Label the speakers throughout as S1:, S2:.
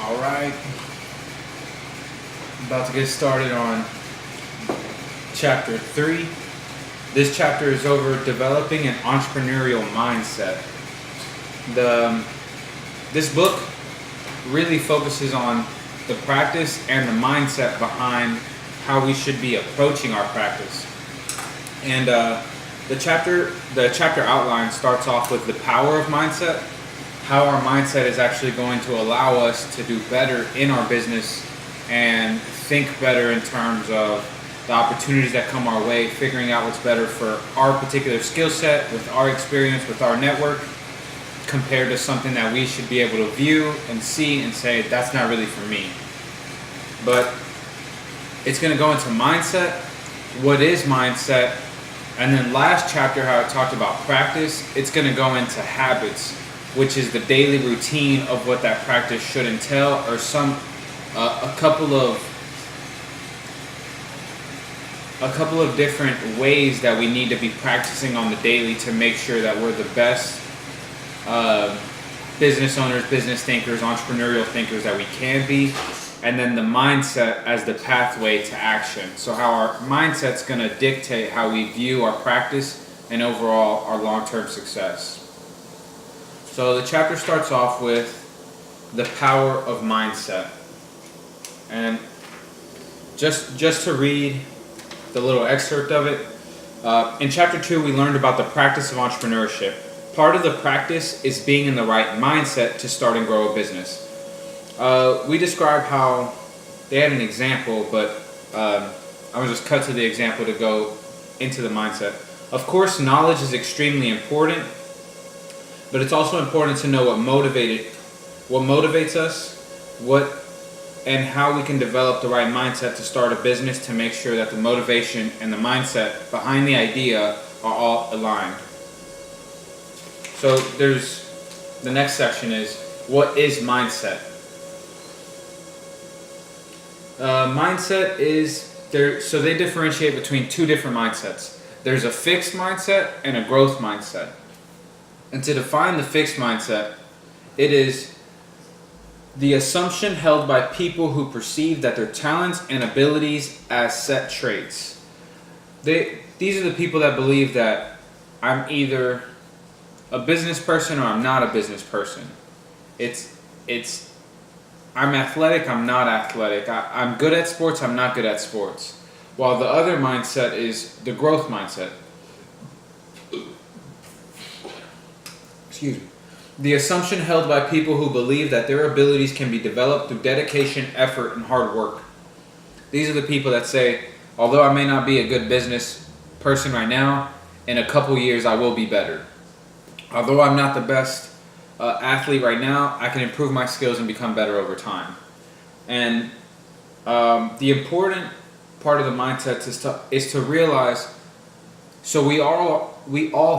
S1: All right, about to get started on chapter 3. This chapter is over developing an entrepreneurial mindset. This book really focuses on the practice and the mindset behind how we should be approaching our practice. And the chapter outline starts off with the power of mindset, how our mindset is actually going to allow us to do better in our business and think better in terms of the opportunities that come our way, figuring out what's better for our particular skill set, with our experience, with our network, compared to something that we should be able to view and see and say, that's not really for me. But it's going to go into mindset, what is mindset, and then last chapter, how it talked about practice, it's going to go into habits, which is the daily routine of what that practice should entail, or a couple of different ways that we need to be practicing on the daily to make sure that we're the best business owners, business thinkers, entrepreneurial thinkers that we can be. And then the mindset as the pathway to action. So how our mindset's going to dictate how we view our practice and overall our long-term success. So the chapter starts off with the power of mindset. And just to read the little excerpt of it, in chapter 2 we learned about the practice of entrepreneurship. Part of the practice is being in the right mindset to start and grow a business. We described how they had an example, but I will just cut to the example to go into the mindset. Of course, knowledge is extremely important, but it's also important to know what motivates us, and how we can develop the right mindset to start a business to make sure that the motivation and the mindset behind the idea are all aligned. So the next section is, what is mindset? Mindset is there. So they differentiate between two different mindsets. There's a fixed mindset and a growth mindset. And to define the fixed mindset, it is the assumption held by people who perceive that their talents and abilities as set traits. These are the people that believe that I'm either a business person or I'm not a business person. It's I'm athletic, I'm not athletic. I'm good at sports, I'm not good at sports. While the other mindset is the growth mindset. Excuse me. The assumption held by people who believe that their abilities can be developed through dedication, effort, and hard work. These are the people that say, although I may not be a good business person right now, in a couple years I will be better. Although I'm not the best athlete right now, I can improve my skills and become better over time. And the important part of the mindset is to realize, so we all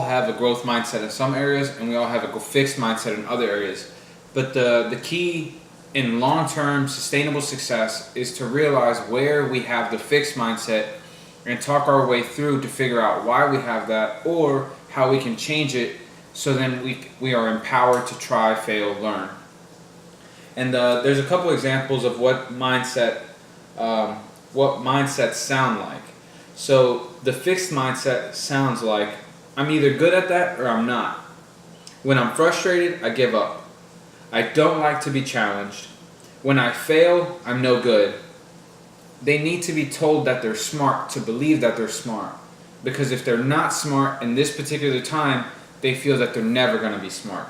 S1: have a growth mindset in some areas, and we all have a fixed mindset in other areas. But the key in long-term sustainable success is to realize where we have the fixed mindset and talk our way through to figure out why we have that or how we can change it, so then we are empowered to try, fail, learn. And there's a couple examples of what mindsets sound like. So the fixed mindset sounds like, I'm either good at that or I'm not. When I'm frustrated, I give up. I don't like to be challenged. When I fail, I'm no good. They need to be told that they're smart to believe that they're smart. Because if they're not smart in this particular time, they feel that they're never going to be smart.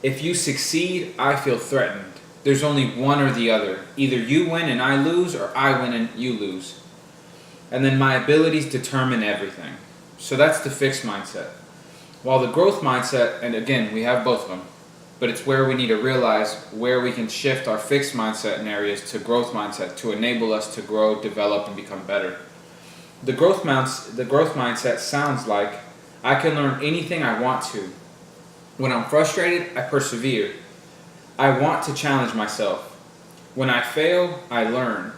S1: If you succeed, I feel threatened. There's only one or the other. Either you win and I lose, or I win and you lose. And then my abilities determine everything. So that's the fixed mindset. While the growth mindset, and again, we have both of them, but it's where we need to realize where we can shift our fixed mindset in areas to growth mindset to enable us to grow, develop, and become better. The growth mindset sounds like, I can learn anything I want to. When I'm frustrated, I persevere. I want to challenge myself. When I fail, I learn.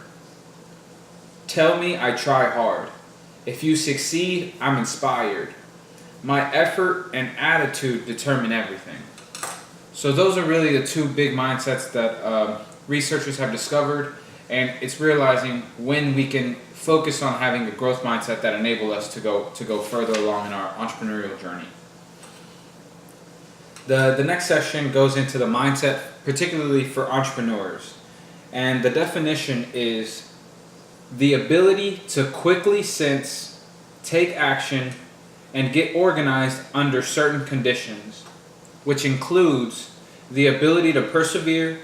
S1: Tell me I try hard. If you succeed, I'm inspired. My effort and attitude determine everything. So those are really the two big mindsets that researchers have discovered, and it's realizing when we can focus on having a growth mindset that enable us to go further along in our entrepreneurial journey. The next section goes into the mindset, particularly for entrepreneurs, and the definition is the ability to quickly sense, take action, and get organized under certain conditions, which includes the ability to persevere,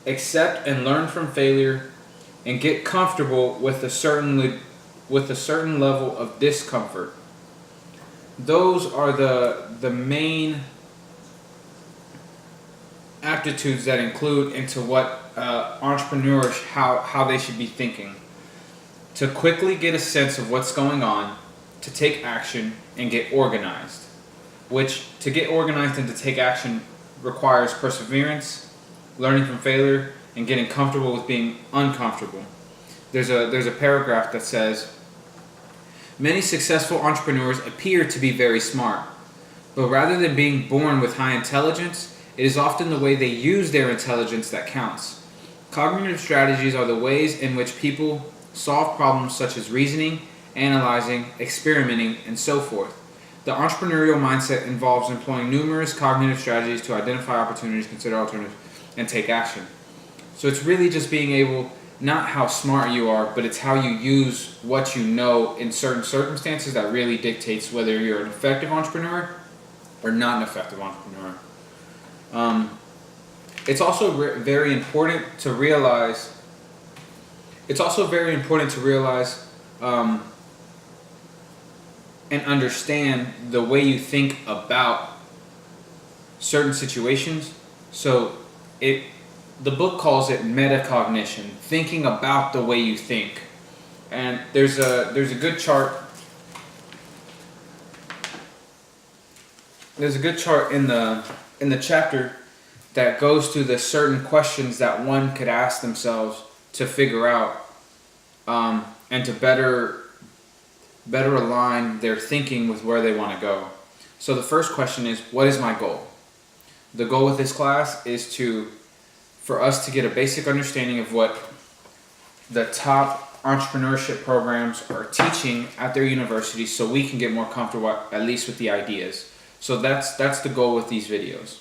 S1: accept and learn from failure, and get comfortable with a certain level of discomfort. Those are the main aptitudes that include into what entrepreneurs how they should be thinking. To quickly get a sense of what's going on, to take action and get organized. Which to get organized and to take action requires perseverance, learning from failure, and getting comfortable with being uncomfortable. There's a paragraph that says, many successful entrepreneurs appear to be very smart, but rather than being born with high intelligence, it is often the way they use their intelligence that counts. Cognitive strategies are the ways in which people solve problems such as reasoning, analyzing, experimenting, and so forth. The entrepreneurial mindset involves employing numerous cognitive strategies to identify opportunities, consider alternatives, and take action. So it's really just being able, not how smart you are, but it's how you use what you know in certain circumstances that really dictates whether you're an effective entrepreneur or not an effective entrepreneur. It's also very important to realize. It's also very important to realize and understand the way you think about certain situations. So the book calls it metacognition, thinking about the way you think. And there's a good chart. There's a good chart in the chapter that goes through the certain questions that one could ask themselves to figure out and to better align their thinking with where they want to go. So the first question is, what is my goal? The goal with this class is for us to get a basic understanding of what the top entrepreneurship programs are teaching at their universities, so we can get more comfortable at least with the ideas. So that's the goal with these videos.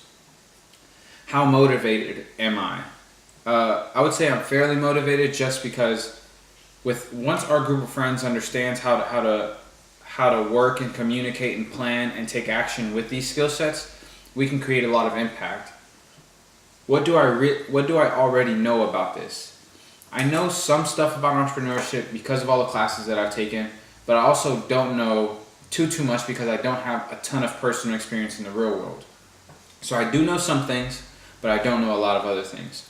S1: How motivated am I? I would say I'm fairly motivated, just because once our group of friends understands how to work and communicate and plan and take action with these skill sets, we can create a lot of impact. What do I already know about this? I know some stuff about entrepreneurship because of all the classes that I've taken, but I also don't know too much because I don't have a ton of personal experience in the real world. So I do know some things, but I don't know a lot of other things.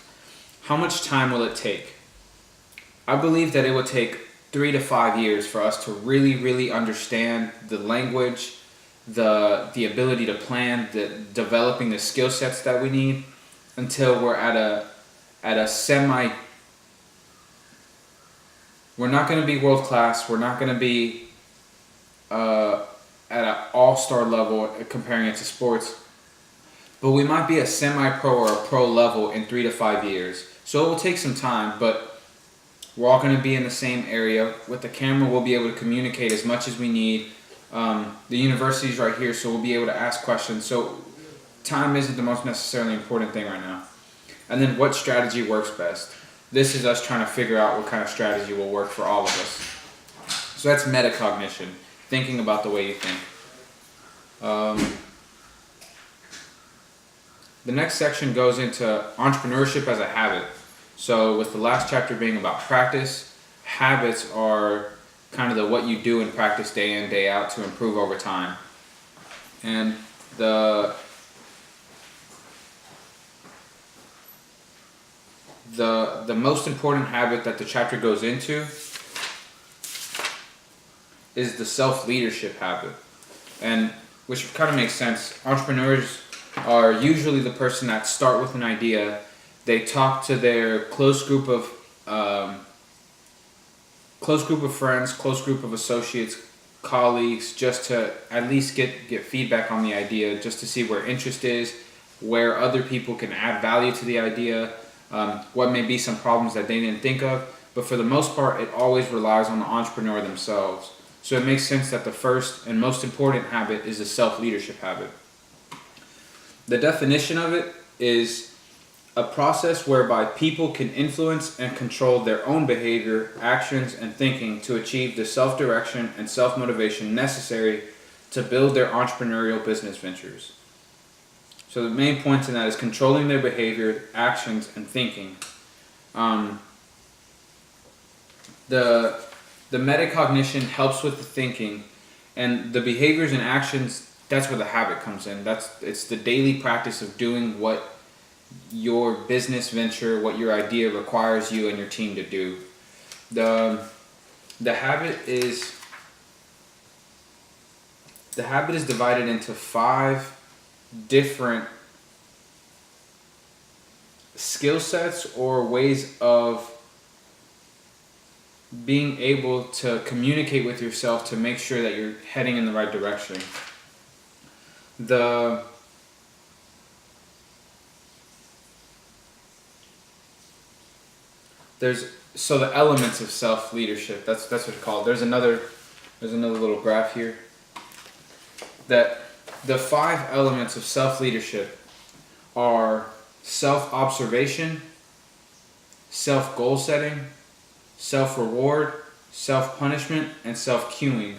S1: How much time will it take? I believe that it will take 3 to 5 years for us to really understand the language, the ability to plan, developing the skill sets that we need, until we're at a semi. We're not going to be world class. We're not going to be at an all-star level comparing it to sports, but we might be a semi-pro or a pro level in 3 to 5 years. So it will take some time, but we're all going to be in the same area. With the camera, we'll be able to communicate as much as we need. The university's right here, so we'll be able to ask questions. So time isn't the most necessarily important thing right now. And then what strategy works best? This is us trying to figure out what kind of strategy will work for all of us. So that's metacognition, thinking about the way you think. The next section goes into entrepreneurship as a habit. So with the last chapter being about practice, habits are kind of what you do in practice day in, day out to improve over time. And the most important habit that the chapter goes into is the self-leadership habit, and which kind of makes sense. Entrepreneurs are usually the person that start with an idea. They talk to their close group of friends, close group of associates, colleagues, just to at least get feedback on the idea, just to see where interest is, where other people can add value to the idea, what may be some problems that they didn't think of. But for the most part, it always relies on the entrepreneur themselves. So it makes sense that the first and most important habit is the self-leadership habit. The definition of it is a process whereby people can influence and control their own behavior, actions, and thinking to achieve the self-direction and self-motivation necessary to build their entrepreneurial business ventures. So the main points in that is controlling their behavior, actions, and thinking. The metacognition helps with the thinking, and the behaviors and actions, that's where the habit comes in. It's the daily practice of doing what your business venture, what your idea requires you and your team to do. The habit is divided into 5 different skill sets or ways of being able to communicate with yourself to make sure that you're heading in the right direction. So the elements of self-leadership, that's what it's called. There's another little graph here. That the 5 elements of self-leadership are self-observation, self-goal setting, self-reward, self-punishment, and self-cueing.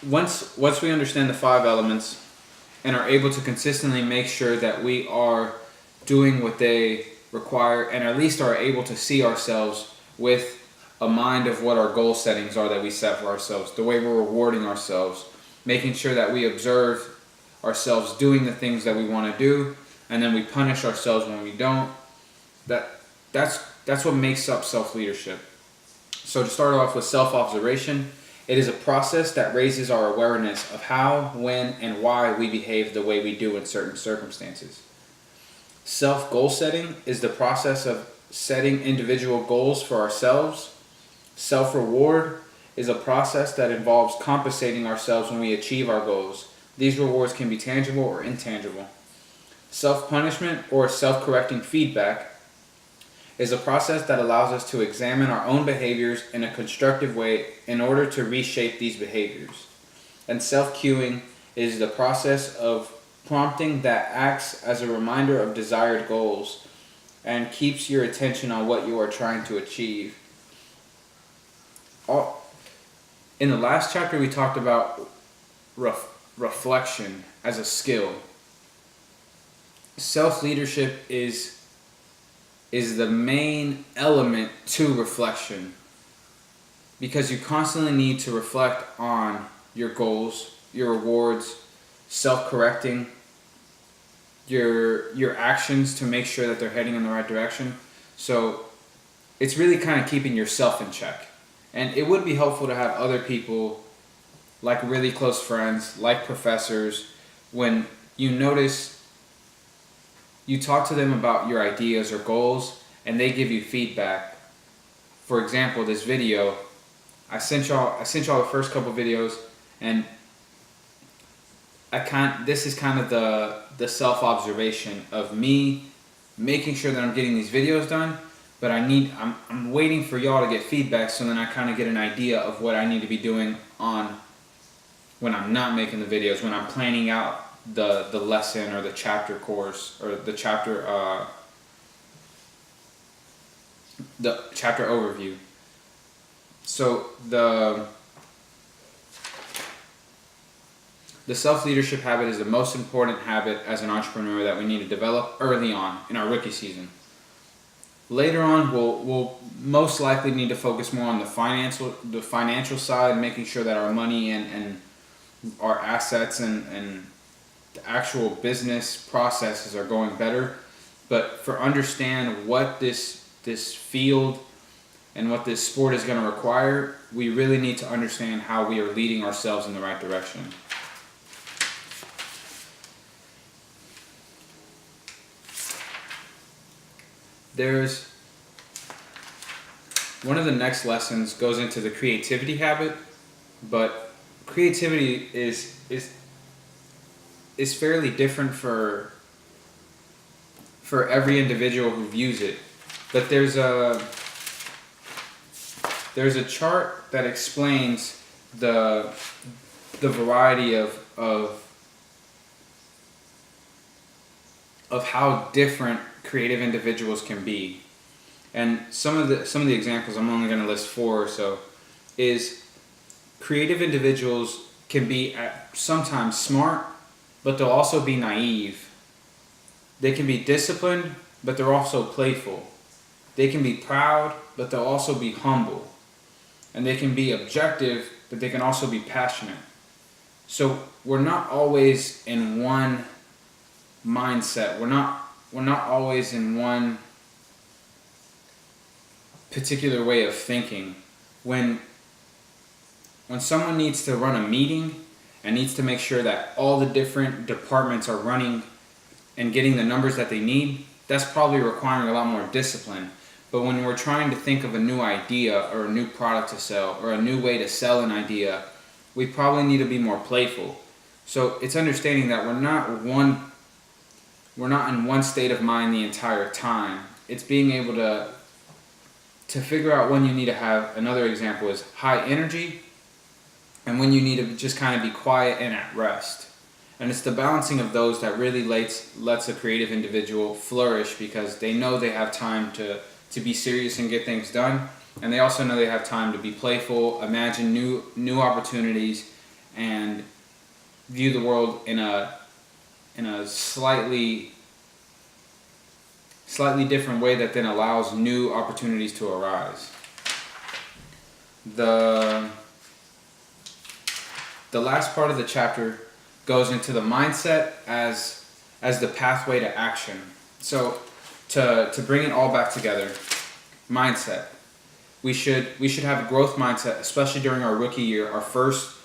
S1: Once we understand the 5 elements and are able to consistently make sure that we are doing what they require, and at least are able to see ourselves with a mind of what our goal settings are that we set for ourselves, the way we're rewarding ourselves, making sure that we observe ourselves doing the things that we want to do, and then we punish ourselves when we don't. That's what makes up self-leadership. So to start off with self-observation, it is a process that raises our awareness of how, when, and why we behave the way we do in certain circumstances. Self-goal setting is the process of setting individual goals for ourselves. Self-reward is a process that involves compensating ourselves when we achieve our goals. These rewards can be tangible or intangible. Self-punishment or self-correcting feedback is a process that allows us to examine our own behaviors in a constructive way in order to reshape these behaviors. And self-cueing is the process of prompting that acts as a reminder of desired goals and keeps your attention on what you are trying to achieve. In the last chapter, we talked about reflection as a skill. Self-leadership is the main element to reflection, because you constantly need to reflect on your goals, your rewards, self-correcting your actions to make sure that they're heading in the right direction. So it's really kind of keeping yourself in check. And it would be helpful to have other people, like really close friends, like professors, when you notice you talk to them about your ideas or goals and they give you feedback. For example, this video, I sent y'all the first couple videos, and this is kind of the self-observation of me making sure that I'm getting these videos done, but I'm waiting for y'all to get feedback, so then I kind of get an idea of what I need to be doing on when I'm not making the videos, when I'm planning out the lesson or the chapter course or the chapter overview. So the self-leadership habit is the most important habit as an entrepreneur that we need to develop early on in our rookie season. Later on, we'll most likely need to focus more on the financial side, making sure that our money and our assets and the actual business processes are going better. But for understand what this field and what this sport is going to require, we really need to understand how we are leading ourselves in the right direction. one of the next lessons goes into the creativity habit, but creativity is fairly different for every individual who views it. But there's a chart that explains the variety of how different creative individuals can be. And some of the examples, I'm only going to list 4 or so, is creative individuals can be sometimes smart, but they'll also be naive. They can be disciplined, but they're also playful. They can be proud, but they'll also be humble. And they can be objective, but they can also be passionate. So we're not always in one mindset. We're not always in one particular way of thinking. When someone needs to run a meeting and needs to make sure that all the different departments are running and getting the numbers that they need, that's probably requiring a lot more discipline. But when we're trying to think of a new idea or a new product to sell or a new way to sell an idea, we probably need to be more playful. So it's understanding that we're not in one state of mind the entire time. It's being able to figure out when you need to have, another example is high energy, and when you need to just kind of be quiet and at rest. And it's the balancing of those that really lets a creative individual flourish, because they know they have time to be serious and get things done, and they also know they have time to be playful, imagine new opportunities, and view the world in a slightly different way that then allows new opportunities to arise. The last part of the chapter goes into the mindset as the pathway to action. So to bring it all back together, mindset. We should have a growth mindset, especially during our rookie year.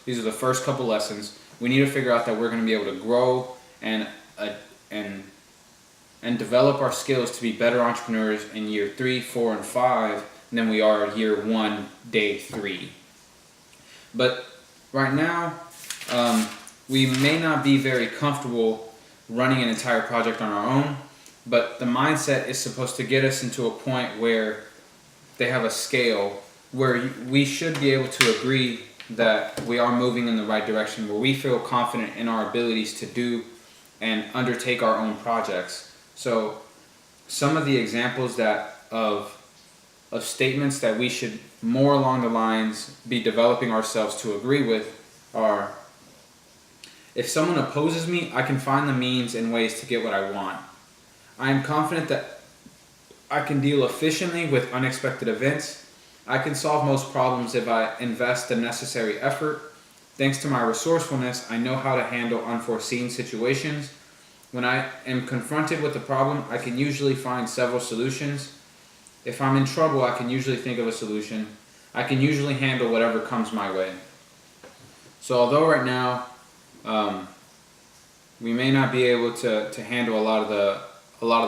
S1: These are the first couple lessons. We need to figure out that we're going to be able to grow and develop our skills to be better entrepreneurs in year 3, 4, and 5 than we are year 1, day 3. But right now, we may not be very comfortable running an entire project on our own, but the mindset is supposed to get us into a point where they have a scale where we should be able to agree that we are moving in the right direction, where we feel confident in our abilities to do and undertake our own projects. So some of the examples of statements that we should more along the lines be developing ourselves to agree with are: if someone opposes me, I can find the means and ways to get what I want. I am confident that I can deal efficiently with unexpected events. I can solve most problems if I invest the necessary effort. Thanks to my resourcefulness, I know how to handle unforeseen situations. When I am confronted with a problem, I can usually find several solutions. If I'm in trouble, I can usually think of a solution. I can usually handle whatever comes my way. So although right now we may not be able to handle a lot of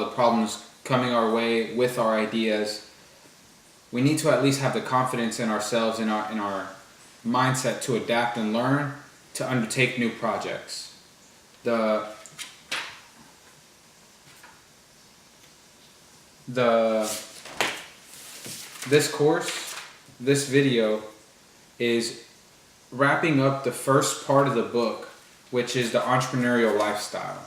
S1: the problems coming our way with our ideas, we need to at least have the confidence in ourselves, in our mindset to adapt and learn, to undertake new projects. This course, this video, is wrapping up the first part of the book, which is the entrepreneurial lifestyle.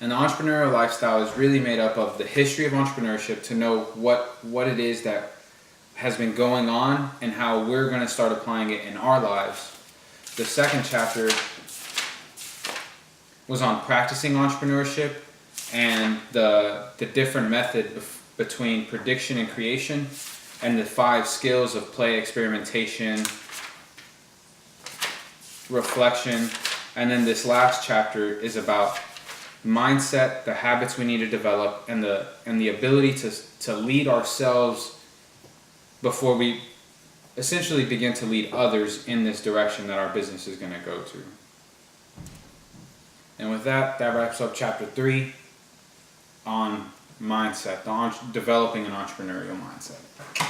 S1: And the entrepreneurial lifestyle is really made up of the history of entrepreneurship, to know what it is that has been going on and how we're going to start applying it in our lives. The second chapter was on practicing entrepreneurship and the different method between prediction and creation, and the 5 skills of play, experimentation, reflection. And then this last chapter is about mindset, the habits we need to develop, and the ability to lead ourselves before we essentially begin to lead others in this direction that our business is going to go to. And with that wraps up chapter 3 on mindset, developing an entrepreneurial mindset.